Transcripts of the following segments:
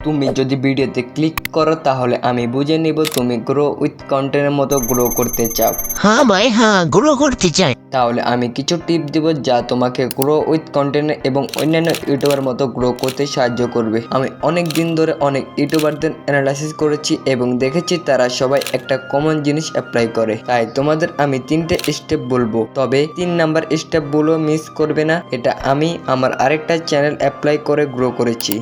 তুমি যদি ভিডিওতে ক্লিক করো তাহলে আমি বুঝে নিব তুমি গ্রো উইথ কন্টেন্টের মতো গ্রো করতে চাও। हाँ भाई हाँ ग्रो করতে চাই। তাহলে আমি কিছু টিপ দিব যা তোমাকে গ্রো উইথ কন্টেন্ট এবং অন্যান্য ইউটিউবার মতো গ্রো করতে সাহায্য করবে। আমি অনেক দিন ধরে অনেক ইউটিউবারদের অ্যানালাইসিস করেছি এবং দেখেছি তারা সবাই একটা কমন জিনিস অ্যাপ্লাই করে। তাই তোমাদের আমি 3টে স্টেপ বলবো, তবে 3 নাম্বার স্টেপগুলো মিস করবে না। এটা আমি আমার আরেকটা চ্যানেল অ্যাপ্লাই করে গ্রো করেছি।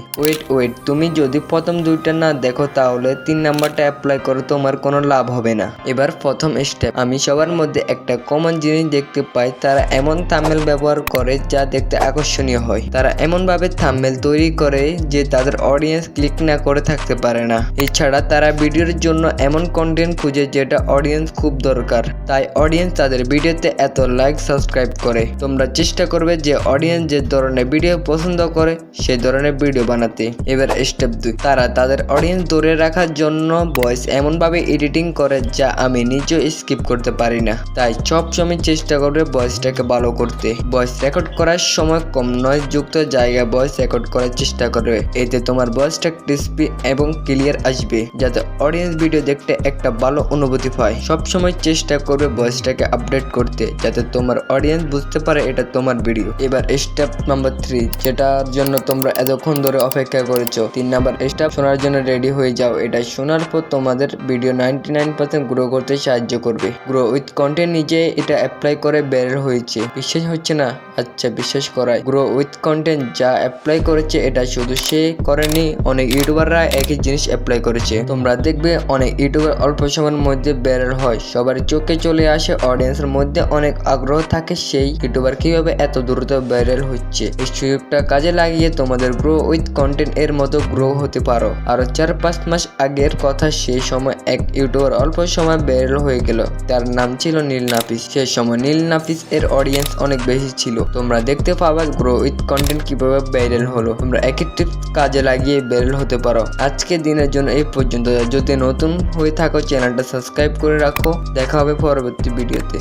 ওয়েট তুমি যদি প্রথম 2টা না দেখো তাহলে 3 নাম্বারটা অ্যাপ্লাই করে তোমার কোনো লাভ হবে না। এবার প্রথম স্টেপ, আমি সবার মধ্যে একটা কমন জিনিস দেখতে পাই, তারা এমন থাম্বনেল ব্যবহার করে যা দেখতে আকর্ষণীয় হয়। তারা এমন ভাবে থাম্বনেল তৈরি করে যে তাদের অডিয়েন্স ক্লিক না করে থাকতে পারে না। এছাড়া তারা ভিডিওর জন্য এমন কন্টেন্ট খুঁজে যেটা অডিয়েন্স খুব দরকার, তাই অডিয়েন্স তাদের ভিডিওতে এত লাইক সাবস্ক্রাইব করে। তোমরা চেষ্টা করবে যে অডিয়েন্স যে ধরনের ভিডিও পছন্দ করে সেই ধরনের ভিডিও বানাতে। এবার স্টেপ 2, তারা তাদের অডিয়েন্স ধরে রাখার জন্য ভয়েস এমন ভাবে এডিটিং করে যা আমি নিজেও স্কিপ করতে পারি না। তাই সবসময় চেষ্টা করবে ভয়েসটাকে ভালো করতে। ভয়েস রেকর্ড করার সময় কম নয়েজ যুক্ত জায়গায় ভয়েস রেকর্ড করার চেষ্টা করবে। এতে তোমার ভয়েসটা ক্রিস্পি এবং ক্লিয়ার আসবে, যাতে অডিয়েন্স ভিডিও দেখতে একটা ভালো অনুভূতি পায়। সবসময় চেষ্টা করবে ভয়েসটাকে আপডেট করতে, যাতে তোমার অডিয়েন্স বুঝতে পারে এটা তোমার ভিডিও। এবার স্টেপ নাম্বার 3, যেটার জন্য তোমরা এতক্ষণ ধরে অপেক্ষা করেছো। 3 নাম্বার স্টেপ শোনার জন্য রেডি হয়ে যাও। এটা শোনার পর তোমাদের ভিডিও 99% গ্রো করতে সাহায্য করবে। গ্রো উইথ কন্টেন্ট নিজে এটা অ্যাপ্লাই করে বের হয়েছে। বিশ্বাস হচ্ছে না? আচ্ছা বিশ্বাস করাই। গ্রো উইথ কন্টেন্ট যা অ্যাপ্লাই করেছে এটা শুধু সে করেনি, অনেক ইউটিউবাররা একই জিনিস অ্যাপ্লাই করেছে। তোমরা দেখবে অনেক ইউটিউবার অল্প সময়ের মধ্যে বের হয়, সবার চোখে চলে আসে, অডিয়েন্সের মধ্যে অনেক আগ্রহ থাকে সেই ইউটিউবার কিভাবে এত দ্রুত ভাইরাল হচ্ছে। এই সুযোগটা কাজে লাগিয়ে তোমাদের গ্রো উইথ কন্টেন্ট এর মতো গ্রো হতে পারো। আরো 4-5 মাস আগের কথা, সেই সময় এক ইউটিউবার অল্প সময় ভাইরাল হয়ে গেল। তার নাম ছিল নীল নাফিস। সেই সময় নীল নাফিস এর অডিয়েন্স অনেক বেশি ছিল। তোমরা দেখতে পাবা গ্রো উইথ কন্টেন্ট কিভাবে ভাইরাল হলো। তোমরা একই টিপস কাজে লাগিয়ে ভাইরাল হতে পারো। আজকে দিনের জন্য এই পর্যন্ত। যদি নতুন হয়ে থাকো চ্যানেলটা সাবস্ক্রাইব করে রাখো। দেখা হবে পরবর্তী ভিডিওতে।